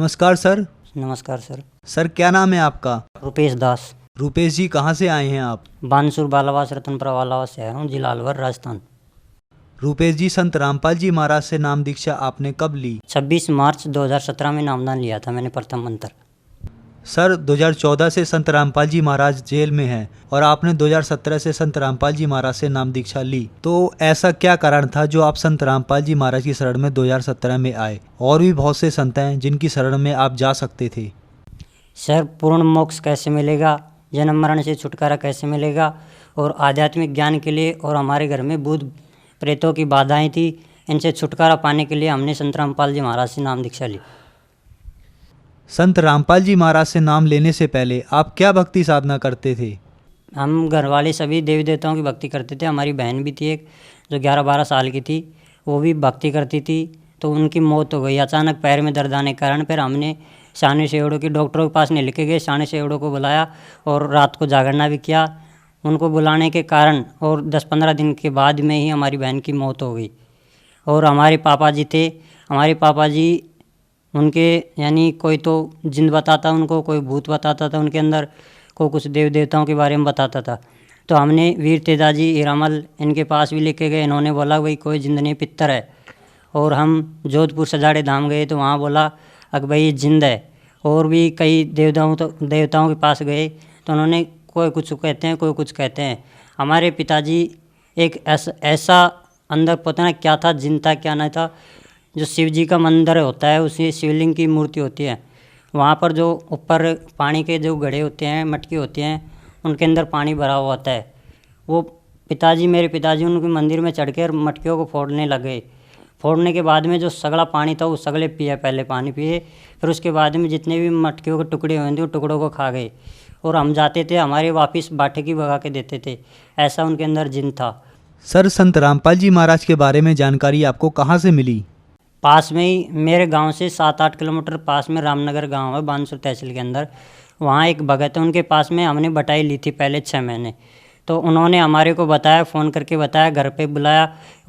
नमस्कार सर। नमस्कार sir. Sir क्या नाम है आपका? रुपेश दास। रुपेश जी, कहाँ से आए हैं आप? बानसूर बालावास रतनपुरा वालावास से आया हूँ, जिला अलवर, राजस्थान। रुपेश जी, संत रामपाल जी महाराज से नाम दीक्षा आपने कब ली? 26 मार्च 2017 में नामदान लिया था मैंने प्रथम मंत्र। सर 2014 से संत रामपाल जी महाराज जेल में हैं और आपने 2017 से संत रामपाल जी महाराज से नाम दीक्षा ली, तो ऐसा क्या कारण था जो आप संत रामपाल जी महाराज की शरण में 2017 में आए? और भी बहुत से संत हैं जिनकी शरण में आप जा सकते थे। सर, पूर्ण मोक्ष कैसे मिलेगा, जन्म मरण से छुटकारा कैसे मिलेगा, और आध्यात्मिक ज्ञान के लिए, और हमारे घर में भूत प्रेतों की बाधाएं थी, इनसे छुटकारा पाने के लिए हमने संत रामपाल जी महाराज से नाम दीक्षा ली। संत रामपाल जी महाराज से नाम लेने से पहले आप क्या भक्ति साधना करते थे? हम घर वाले सभी देवी देवताओं की भक्ति करते थे। हमारी बहन भी थी एक, जो 11-12 साल की थी, वो भी भक्ति करती थी। तो उनकी मौत हो गई अचानक पैर में दर्द आने के कारण। फिर हमने शाने सेवड़ों की डॉक्टरों के पास नहीं लेके गए, शाने सेवड़ों को बुलाया और रात को जागरना भी किया। उनको बुलाने के कारण और 10-15 दिन के बाद में ही हमारी बहन की मौत हो गई। और हमारे पापा जी थे, हमारे पापा जी, उनके यानी कोई तो जिन बताता उनको, कोई भूत बताता था उनके अंदर, कोई कुछ देव देवताओं के बारे में बताता था। तो हमने वीर तेजाजी, हीरामल, इनके पास भी लेके गए। इन्होंने बोला भाई कोई जिंद नहीं, पित्तर है। और हम जोधपुर सजाड़े धाम गए तो वहाँ बोला अक भाई ये जिंद है। और भी कई देवताओं के पास गए तो उन्होंने कोई कुछ कहते हैं, कोई कुछ कहते हैं। हमारे पिताजी एक ऐसा अंदर पता नहीं क्या था, जिन था क्या नहीं था, जो शिव जी का मंदिर होता है, उसी शिवलिंग की मूर्ति होती है, वहाँ पर जो ऊपर पानी के जो घड़े होते हैं, मटके होते हैं, उनके अंदर पानी भरा हुआ होता है। वो मेरे पिताजी उनके मंदिर में चढ़ कर मटकियों को फोड़ने लगे। फोड़ने के बाद में जो सगला पानी था वो सगले पिए, पहले पानी पिए, फिर उसके बाद में जितने भी मटकियों के टुकड़े हुए थे वो टुकड़ों को खा गए। और हम जाते थे, हमारे वापस बाटे की भगा के देते थे। ऐसा उनके अंदर जिन था। सर संत रामपाल जी महाराज के बारे में जानकारी आपको कहाँ से मिली? पास में ही मेरे गांव से 7-8 किलोमीटर पास में रामनगर गांव है, बानसूर तहसील के अंदर। वहाँ एक भगत है, उनके पास में हमने बटाई ली थी पहले 6 महीने। तो उन्होंने हमारे को बताया, फ़ोन करके बताया, घर पे बुलाया,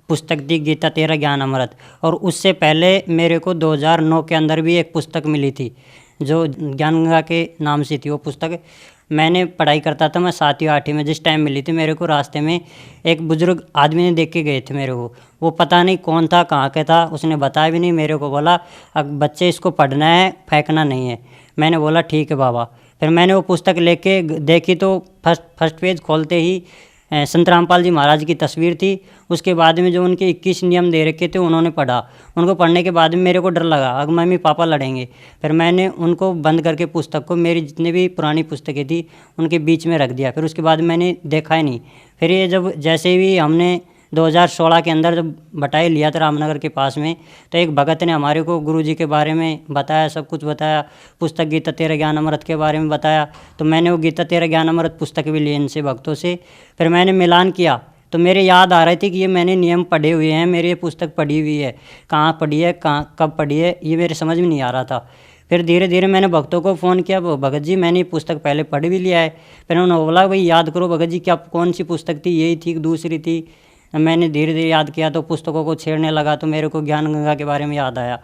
पुस्तक दी गीता तेरा ज्ञान अमृत। और उससे पहले मेरे को 2009 के अंदर भी एक पुस्तक मिली थी जो ज्ञान गंगा के नाम से थी। वो पुस्तक मैंने पढ़ाई करता था, मैं 7वीं 8वीं में जिस टाइम मिली थी, मेरे को रास्ते में एक बुजुर्ग आदमी ने देख के गए थे मेरे को। वो पता नहीं कौन था, कहाँ के था, उसने बताया भी नहीं मेरे को। बोला अब बच्चे इसको पढ़ना है, फेंकना नहीं है। मैंने बोला ठीक है बाबा। फिर मैंने वो पुस्तक लेके देखी तो फर्स्ट पेज खोलते ही संत रामपाल जी महाराज की तस्वीर थी। उसके बाद में जो उनके 21 नियम दे रखे थे उन्होंने पढ़ा। उनको पढ़ने के बाद में मेरे को डर लगा, अब मम्मी पापा लड़ेंगे। फिर मैंने उनको बंद करके पुस्तक को, मेरी जितने भी पुरानी पुस्तकें थी उनके बीच में रख दिया। फिर उसके बाद मैंने देखा ही नहीं। फिर ये जब जैसे भी हमने 2016 के अंदर जब बटाई लिया था रामनगर के पास में, तो एक भगत ने हमारे को गुरुजी के बारे में बताया, सब कुछ बताया, पुस्तक गीता तेरा ज्ञान अमृत के बारे में बताया। तो मैंने वो गीता तेरा ज्ञान अमृत पुस्तक भी ली इनसे, भक्तों से। फिर मैंने मिलान किया तो मेरे याद आ रही थी कि ये मैंने नियम पढ़े हुए हैं, मेरी ये पुस्तक पढ़ी हुई है, कहाँ पढ़ी है, कहाँ कब पढ़ी है, ये मेरे समझ में नहीं आ रहा था। फिर धीरे धीरे मैंने भक्तों को फ़ोन किया, वो भगत जी मैंने ये पुस्तक पहले पढ़ भी लिया है। फिर उन्होंने बोला भाई याद करो भगत जी क्या कौन सी पुस्तक थी, यही थी, दूसरी थी। मैंने धीरे धीरे याद किया तो पुस्तकों को छेड़ने लगा तो मेरे को ज्ञान गंगा के बारे में याद आया।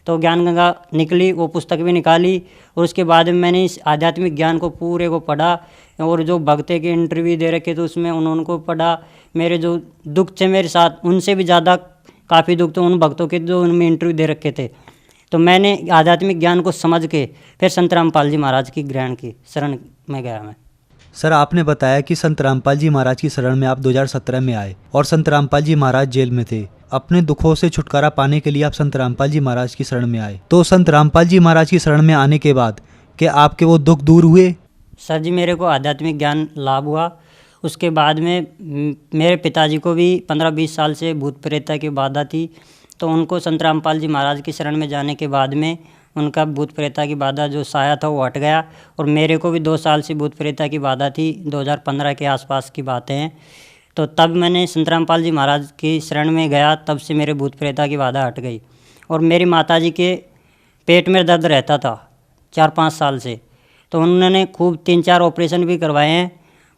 तो ज्ञान गंगा निकली, वो पुस्तक भी निकाली और उसके बाद में मैंने इस आध्यात्मिक ज्ञान को पूरे को पढ़ा। और जो भक्ते के इंटरव्यू दे रखे थे उसमें उनको पढ़ा। मेरे जो दुख थे मेरे साथ, उनसे भी ज़्यादा काफ़ी दुख थे उन भक्तों के जो उनमें इंटरव्यू दे रखे थे। तो मैंने आध्यात्मिक ज्ञान को समझ के फिर संत रामपाल जी महाराज की ग्रहण की शरण में गया मैं। सर आपने बताया कि संत रामपाल जी महाराज की शरण में आप 2017 में आए और संत रामपाल जी महाराज जेल में थे। अपने दुखों से छुटकारा पाने के लिए आप संत रामपाल जी महाराज की शरण में आए। तो संत रामपाल जी महाराज की शरण में आने के बाद क्या आपके वो दुख दूर हुए? सर जी, मेरे को आध्यात्मिक ज्ञान लाभ हुआ। उसके बाद में मेरे पिताजी को भी 15-20 साल से भूत प्रेत की बाधा थी। तो उनको संत रामपाल जी महाराज की शरण में जाने के बाद में उनका भूत प्रेता की बाधा जो साया था वो हट गया। और मेरे को भी 2 साल से भूत प्रेता की बाधा थी, 2015 के आसपास की बातें हैं। तो तब मैंने संत रामपाल जी महाराज की शरण में गया, तब से मेरे भूत प्रेता की बाधा हट गई। और मेरी माताजी के पेट में दर्द रहता था 4-5 साल से, तो उन्होंने खूब 3-4 ऑपरेशन भी करवाए हैं,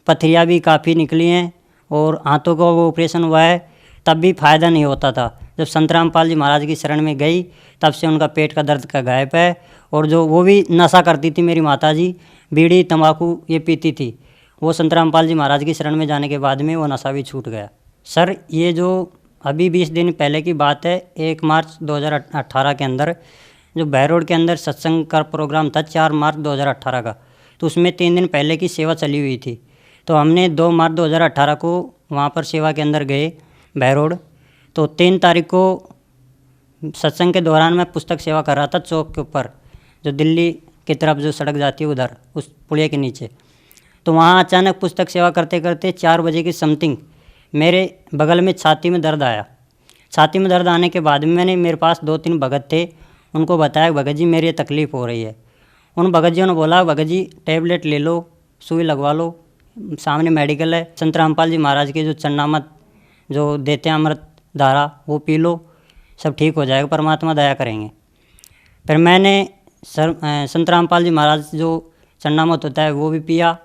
पथरियाँ भी काफ़ी निकली हैं और हाथों का वो ऑपरेशन हुआ है, तब भी फ़ायदा नहीं होता था। जब संत रामपाल जी महाराज की शरण में गई तब से उनका पेट का दर्द का गायब है। और जो वो भी नशा करती थी मेरी माता जी, बीड़ी तंबाकू ये पीती थी, वो संत रामपाल जी महाराज की शरण में जाने के बाद में वो नशा भी छूट गया। सर ये जो अभी 20 दिन पहले की बात है, 1 मार्च 2018 के अंदर जो बहरोड के अंदर सत्संग का प्रोग्राम था 4 मार्च 2018 का, तो उसमें 3 दिन पहले की सेवा चली हुई थी। तो हमने 2 मार्च 2018 को वहाँ पर सेवा के अंदर गए बहरोड। तो 3 तारीख को सत्संग के दौरान मैं पुस्तक सेवा कर रहा था चौक के ऊपर, जो दिल्ली की तरफ जो सड़क जाती है उधर उस पुलिया के नीचे। तो वहाँ अचानक पुस्तक सेवा करते करते 4 बजे की समथिंग मेरे बगल में छाती में दर्द आया। छाती में दर्द आने के बाद में मैंने, मेरे पास 2-3 भगत थे, उनको बताया भगत जी मेरी ये तकलीफ़ हो रही है। उन भगत जियों ने बोला भगत जी टैबलेट ले लो, सुई लगवा लो, सामने मेडिकल है, संत रामपाल जी महाराज के जो चन्नामत जो देते हैं अमृत धारा वो पी लो, सब ठीक हो जाएगा, परमात्मा दया करेंगे। फिर मैंने संत रामपाल जी महाराज जो चन्नामत होता है वो भी पिया।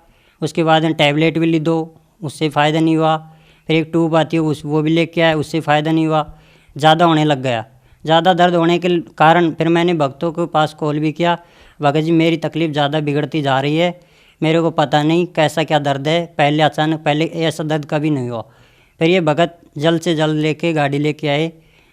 उसके बाद टैबलेट भी ली 2, उससे फ़ायदा नहीं हुआ। फिर एक ट्यूब आती है वो भी लेके आया, उससे फ़ायदा नहीं हुआ, ज़्यादा होने लग गया। ज़्यादा दर्द होने के कारण फिर मैंने भक्तों के पास कॉल भी किया, भगत जी मेरी तकलीफ़ ज़्यादा बिगड़ती जा रही है, मेरे को पता नहीं कैसा क्या दर्द है, पहले अचानक पहले ऐसा दर्द कभी नहीं हुआ। फिर ये भगत जल्द से जल्द लेके गाड़ी लेके आए।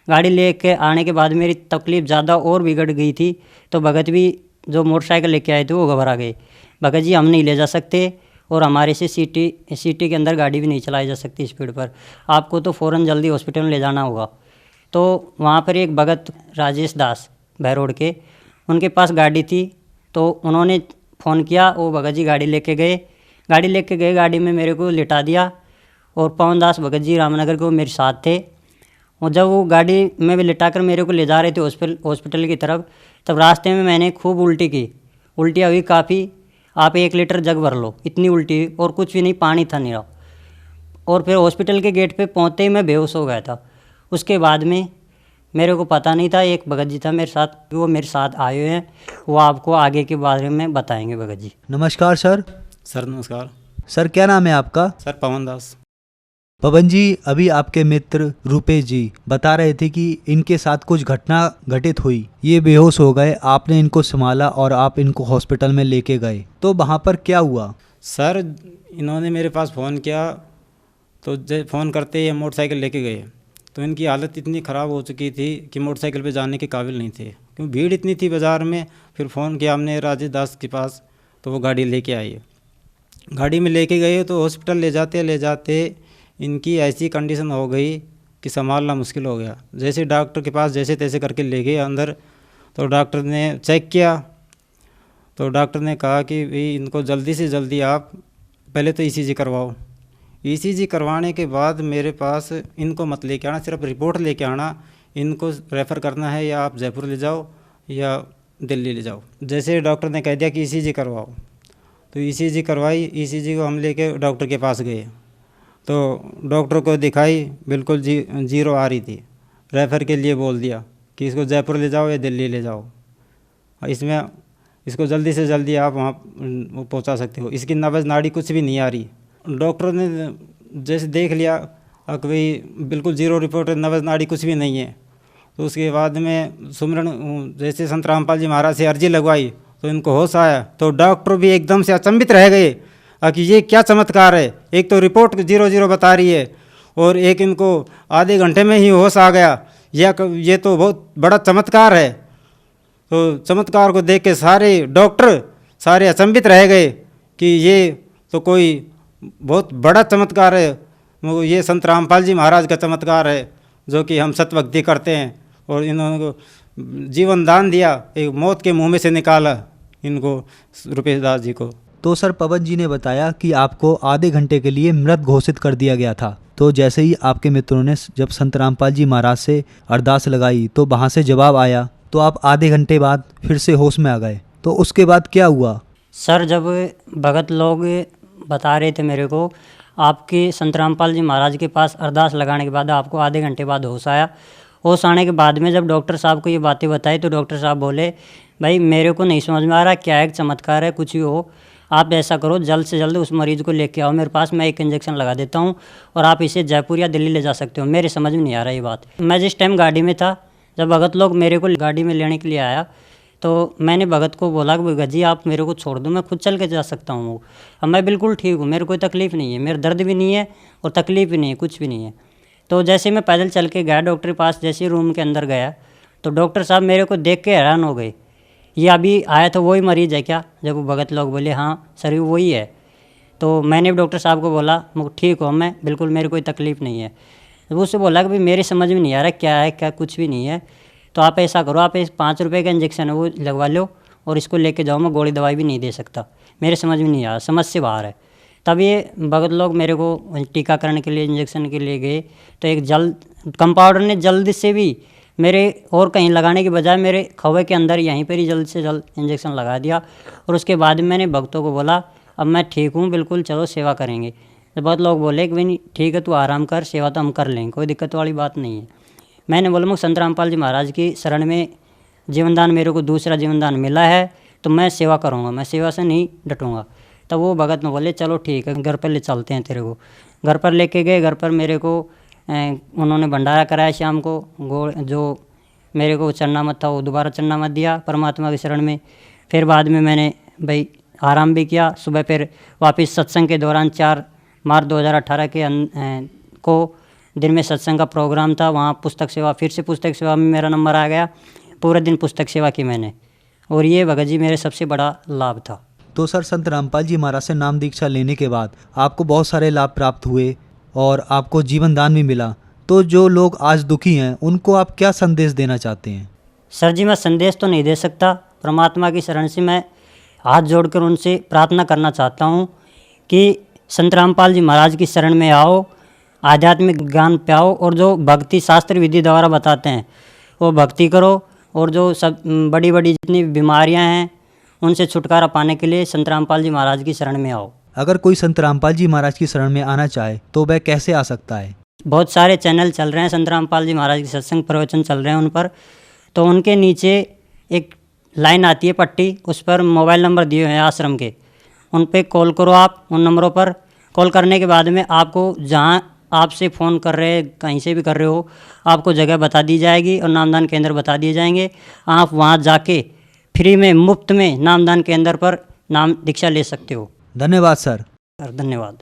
गाड़ी लेके आने के बाद मेरी तकलीफ़ ज़्यादा और बिगड़ गई थी। तो भगत भी जो मोटरसाइकिल लेके आए थे वो घबरा गए, भगत जी हम नहीं ले जा सकते और हमारे से सिटी के अंदर गाड़ी भी नहीं चलाई जा सकती स्पीड पर, आपको तो फ़ौरन जल्दी हॉस्पिटल में ले जाना होगा। तो वहाँ पर एक भगत राजेश दास बहरोड के, उनके पास गाड़ी थी, तो उन्होंने फ़ोन किया, वो भगत जी गाड़ी लेके गए। गाड़ी में मेरे को लिटा दिया और पवन दास भगत जी रामनगर के वो मेरे साथ थे। और जब वो गाड़ी में भी लिटा कर मेरे को ले जा रहे थे हॉस्पिटल की तरफ, तब रास्ते में मैंने खूब उल्टी की, उल्टियाँ हुई काफ़ी, आप 1 लीटर जग भर लो, इतनी उल्टी हुई और कुछ भी नहीं, पानी था नहीं रहा। और फिर हॉस्पिटल के गेट पे पहुँचते ही मैं बेहोश हो गया था। उसके बाद में मेरे को पता नहीं था, एक भगत जी था मेरे साथ, वो मेरे साथ आए हुए हैं, वो आपको आगे के बारे में बताएंगे भगत जी। नमस्कार सर। सर नमस्कार। सर क्या नाम है आपका? सर पवन दास। पवन जी, अभी आपके मित्र रूपेश जी बता रहे थे कि इनके साथ कुछ घटना घटित हुई, ये बेहोश हो गए, आपने इनको संभाला और आप इनको हॉस्पिटल में लेके गए, तो वहाँ पर क्या हुआ? सर इन्होंने मेरे पास फ़ोन किया, तो फ़ोन करते ही मोटरसाइकिल लेके गए। तो इनकी हालत इतनी ख़राब हो चुकी थी कि मोटरसाइकिल पे जाने के काबिल नहीं थे, क्योंकि भीड़ इतनी थी बाज़ार में। फिर फ़ोन किया हमने राजेश दास के पास, तो वो गाड़ी लेके आई। गाड़ी में लेके गए तो हॉस्पिटल ले जाते इनकी ऐसी कंडीशन हो गई कि संभालना मुश्किल हो गया। जैसे डॉक्टर के पास जैसे तैसे करके ले गए अंदर, तो डॉक्टर ने चेक किया, तो डॉक्टर ने कहा कि भाई इनको जल्दी से जल्दी आप पहले तो ईसीजी करवाओ। ईसीजी करवाने के बाद मेरे पास इनको मत लेके आना, सिर्फ रिपोर्ट लेके आना, इनको रेफ़र करना है या आप जयपुर ले जाओ या दिल्ली ले जाओ। जैसे डॉक्टर ने कह दिया कि ईसीजी करवाओ, तो ईसीजी करवाई। ईसीजी को हम लेके डॉक्टर के पास गए, तो डॉक्टर को दिखाई, बिल्कुल जीरो आ रही थी। रेफ़र के लिए बोल दिया कि इसको जयपुर ले जाओ या दिल्ली ले जाओ, इसमें इसको जल्दी से जल्दी आप वहाँ पहुँचा सकते हो, इसकी नब्ज़ नाड़ी कुछ भी नहीं आ रही। डॉक्टर ने जैसे देख लिया कि भाई बिल्कुल जीरो रिपोर्ट, नब्ज़ नाड़ी कुछ भी नहीं है, तो उसके बाद में सुमरन जैसे संत रामपाल जी महाराज से अर्जी लगवाई, तो इनको होश आया। तो डॉक्टर भी एकदम से अचंभित रह गए कि ये क्या चमत्कार है, एक तो रिपोर्ट 0-0 बता रही है और एक इनको आधे घंटे में ही होश आ गया, ये तो बहुत बड़ा चमत्कार है। तो चमत्कार को देख के सारे डॉक्टर सारे अचंभित रह गए कि ये तो कोई बहुत बड़ा चमत्कार है, ये संत रामपाल जी महाराज का चमत्कार है, जो कि हम सतभक्ति करते हैं। और इन्होंने को जीवन दान दिया, एक मौत के मुँह में से निकाला इनको, रूपेश दास जी को। तो सर पवन जी ने बताया कि आपको आधे घंटे के लिए मृत घोषित कर दिया गया था। तो जैसे ही आपके मित्रों ने जब संत रामपाल जी महाराज से अरदास लगाई, तो वहाँ से जवाब आया, तो आप आधे घंटे बाद फिर से होश में आ गए। तो उसके बाद क्या हुआ? सर जब भगत लोग बता रहे थे मेरे को, आपके संत रामपाल जी महाराज के पास अरदास लगाने के बाद आपको आधे घंटे बाद होश आया। होश आने के बाद में जब डॉक्टर साहब को ये बातें बताई, तो डॉक्टर साहब बोले भाई मेरे को नहीं समझ में आ रहा क्या है, चमत्कार है कुछ भी हो, आप ऐसा करो, जल्द से जल्द उस मरीज़ को लेके आओ मेरे पास, मैं एक इंजेक्शन लगा देता हूँ और आप इसे जयपुर या दिल्ली ले जा सकते हो। मेरे समझ में नहीं आ रहा ये बात। मैं जिस टाइम गाड़ी में था, जब भगत लोग मेरे को गाड़ी में लेने के लिए आया, तो मैंने भगत को बोला कि भगत जी आप मेरे को छोड़ दो, मैं खुद चल के जा सकता हूँ। अब मैं बिल्कुल ठीक हूँ, मेरे कोई तकलीफ़ नहीं है, मेरा दर्द भी नहीं है और तकलीफ़ भी नहीं है, कुछ भी नहीं है। तो जैसे मैं पैदल चल के गया डॉक्टर के पास, जैसे रूम के अंदर गया तो डॉक्टर साहब मेरे को देख के हैरान हो गए। ये अभी आया था वही मरीज़ है क्या? जब वो भगत लोग बोले हाँ सर ये वही है। तो मैंने भी डॉक्टर साहब को बोला ठीक हो, मैं बिल्कुल, मेरी कोई तकलीफ़ नहीं है। वो उससे बोला कि भाई मेरी समझ में नहीं आ रहा क्या है क्या, कुछ भी नहीं है। तो आप ऐसा करो, आप इस 5 रुपये का इंजेक्शन है वो लगवा लो और इसको लेके जाओ, मैं गोली दवाई भी नहीं दे सकता, मेरे समझ में नहीं आ रहा, समझ से बाहर है। तब ये भगत लोग मेरे को टीकाकरण के लिए इंजेक्शन के लिए गए, तो एक कंपाउंडर ने जल्द से भी मेरे और कहीं लगाने के बजाय मेरे खवे के अंदर यहीं पर ही जल्द से जल्द इंजेक्शन लगा दिया। और उसके बाद मैंने भक्तों को बोला अब मैं ठीक हूँ बिल्कुल, चलो सेवा करेंगे। तो बहुत लोग बोले कि भाई ठीक है तू आराम कर, सेवा तो हम कर लेंगे, कोई दिक्कत वाली बात नहीं है। मैंने बोला मैं संत रामपाल जी महाराज की शरण में जीवनदान, मेरे को दूसरा जीवनदान मिला है तो मैं सेवा करूँगा, मैं सेवा से नहीं डटूँगा। तब वो भगत में बोले चलो ठीक है घर पर ले चलते हैं तेरे को। घर पर लेके गए, घर पर मेरे को उन्होंने भंडारा कराया शाम को, जो मेरे को चढ़ना मत था वो दोबारा चढ़ना मत दिया परमात्मा की शरण में। फिर बाद में मैंने भाई आराम भी किया। सुबह फिर वापस सत्संग के दौरान 4 मार्च 2018 के को दिन में सत्संग का प्रोग्राम था, वहाँ पुस्तक सेवा, फिर से पुस्तक सेवा में मेरा नंबर आ गया। पूरे दिन पुस्तक सेवा की मैंने, और ये भगत जी मेरे सबसे बड़ा लाभ था। तो सर संत रामपाल जी महाराज से नाम दीक्षा लेने के बाद आपको बहुत सारे लाभ प्राप्त हुए और आपको जीवन दान भी मिला। तो जो लोग आज दुखी हैं उनको आप क्या संदेश देना चाहते हैं? सर जी मैं संदेश तो नहीं दे सकता, परमात्मा की शरण से मैं हाथ जोड़कर उनसे प्रार्थना करना चाहता हूँ कि संत रामपाल जी महाराज की शरण में आओ, आध्यात्मिक ज्ञान पाओ और जो भक्ति शास्त्र विधि द्वारा बताते हैं वो भक्ति करो, और जो सब बड़ी बड़ी जितनी बीमारियां हैं उनसे छुटकारा पाने के लिए संत रामपाल जी महाराज की शरण में आओ। अगर कोई संत रामपाल जी महाराज की शरण में आना चाहे तो वह कैसे आ सकता है? बहुत सारे चैनल चल रहे हैं, संत रामपाल जी महाराज के सत्संग प्रवचन चल रहे हैं उन पर, तो उनके नीचे एक लाइन आती है पट्टी, उस पर मोबाइल नंबर दिए हुए हैं आश्रम के, उन पर कॉल करो। आप उन नंबरों पर कॉल करने के बाद में आपको जहाँ आपसे फ़ोन कर रहे कहीं से भी कर रहे हो, आपको जगह बता दी जाएगी और नामदान केंद्र बता दिए जाएंगे। आप वहाँ जाके फ्री में मुफ्त में नामदान केंद्र पर नाम दीक्षा ले सकते हो। धन्यवाद सर। धन्यवाद।